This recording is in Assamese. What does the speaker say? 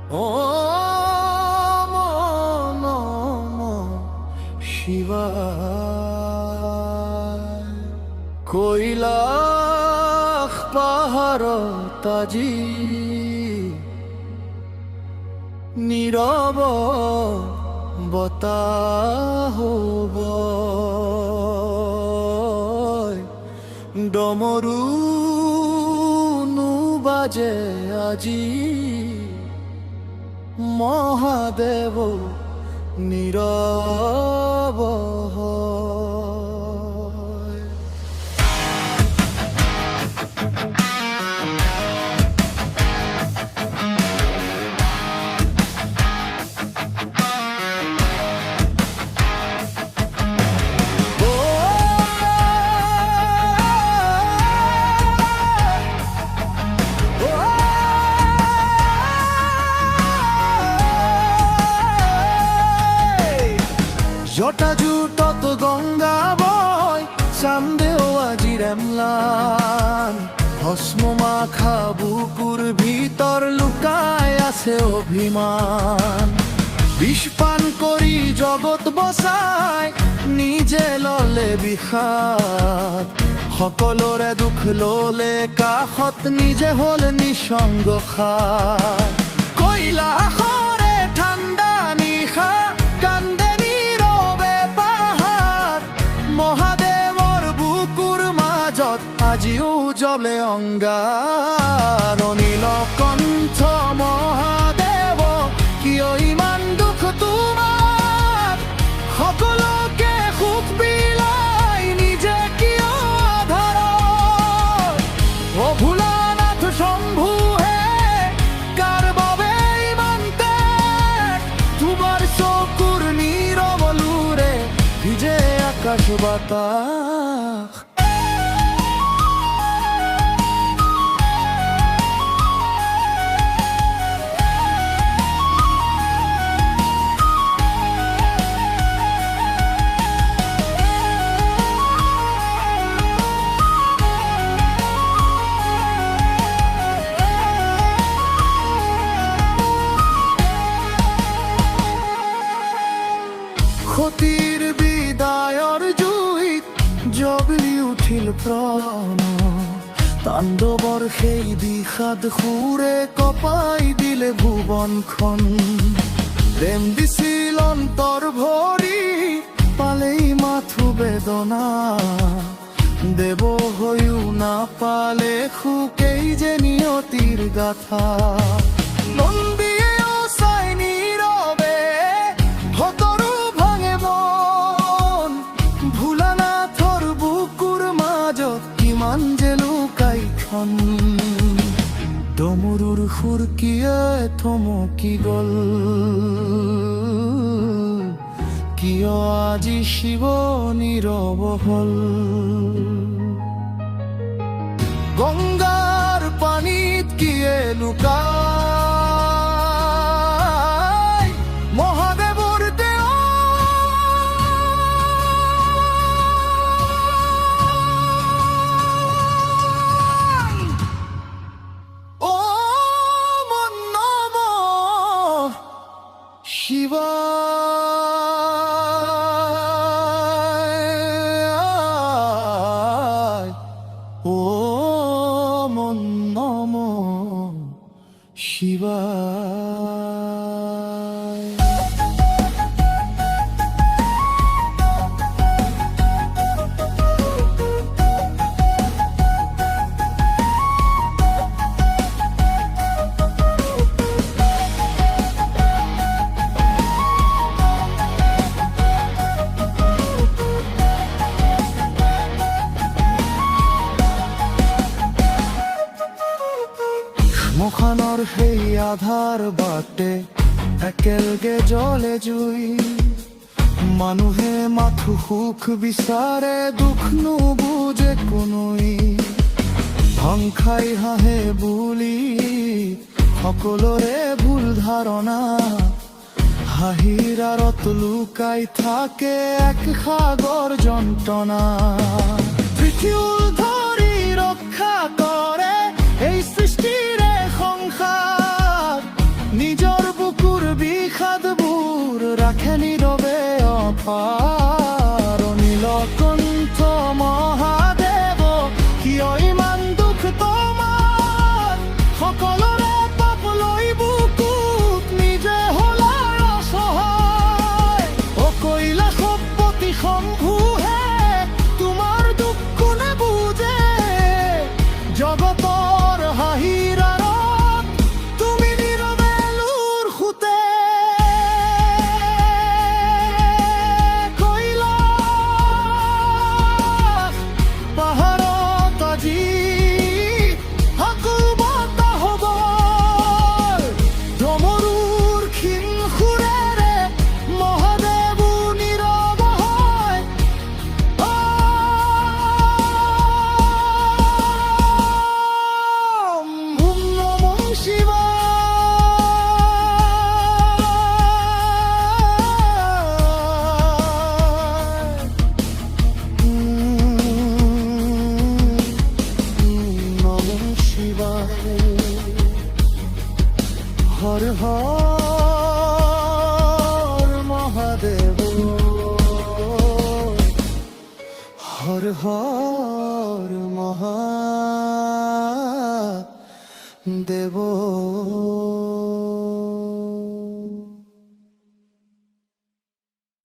ও নমঃ শিবায়। কৈলাস পাহাৰত আজি নীৰৱ বতাহ বয়, ডমৰু নুবাজে আজি মহাদেৱ নীৰৱ হয়। জটাজুটত গংগা বয়, চান্দেও আজি ৰেমলান। ভস্ম মাখা বুকুৰ ভিতৰ লুকাই আছে অভিমান। বিষপান কৰি জগত বচাই নিজে ললে বিষাদ। সকলোৰে দুখ ললে কাষত নিজে হল নিসংগ খাৰ। কৈলাসৰে ঠাণ্ডা নিশা কান্দে নীৰৱে পাহাৰ। মহাদেৱৰ বুকুৰ মাজত আজিও জ্বলে অংগাৰ। নীলকণ্ঠ মহাদেৱ কিয় ইমান দুখ তোমাৰ? সকলোকে সুখ বিলাই নিজে কিয় আধাৰত? অ ভোলানাথ শম্ভুহে কাৰ বাবে ইমান ত্যাগ? তোমাৰ চকুৰ নীৰৱলুৰে ভিজে আকাশ বাতাস। সতীৰ বিদায়ৰ জুইত জগলি উঠিল প্ৰণয়। তাণ্ডৱৰ সেই বিষাদ সুৰে কপাই দিলে ভুৱনখন। প্ৰেম দিছিল অন্তৰ ভৰি, পালেই মাথো বেদনা। দেৱ হৈও নাপালে সুকেই যে নিয়তিৰ গাথা। নন্দীয়েও চাই নীৰৱে ভতৰো ভাঙে মন। ভোলানাথৰ বুকুৰ মাজত কিমান যে লুকাইখন। ডমৰুৰ সুৰকিয়ে থমকি গল, কিয় আজি শিৱ নীৰৱ হল? গংগাৰ পানীত কিয়ে লুকাই মহাদেৱৰ দেহ? ও নমঃ শিবায়। ও নমঃ শিবায়। শ্মশানৰ সেই আধাৰ বাটে একেলগে জ্বলে জুই। মানুহে মাথো সুখ বিচাৰে, দুখ নুবুজে কোনোই। ভাং খাই হাঁহে বুলি সকলোৰে ভুল ধাৰণা। হাঁহিৰ আঁৰত লুকাই থাকে এক সাগৰ যন্ত্ৰণা। পৃথিৱী ধৰি ৰক্ষা কৰে এই সৃষ্টিৰে সংসাৰ। নিজৰ ৰাখে নীৰবে অপাৰ। নীলকণ্ঠ মহাদেৱ কিয় ইমান দুখ তোমাৰ? সকলোৰে পাপ লৈ বুকুত নিজে হলা অসহায়। কৈলাশপতি শম্ভুহে তোমাৰ দুখ কোনে বুজে? জগতৰ হাঁহিৰ আঁৰত তুমি নীৰৱে লুৰ সুতে। কৈলাশ পাহাৰত আজি হাকুল বতাহ গ'ল। ডমৰুৰ ক্ষীণ সুৰেৰে মহাদেৱো নীৰৱ হয়। ওম নমঃ শিবায়। হৰ হৰ মহাদেব, হৰ হৰ মহাদেব।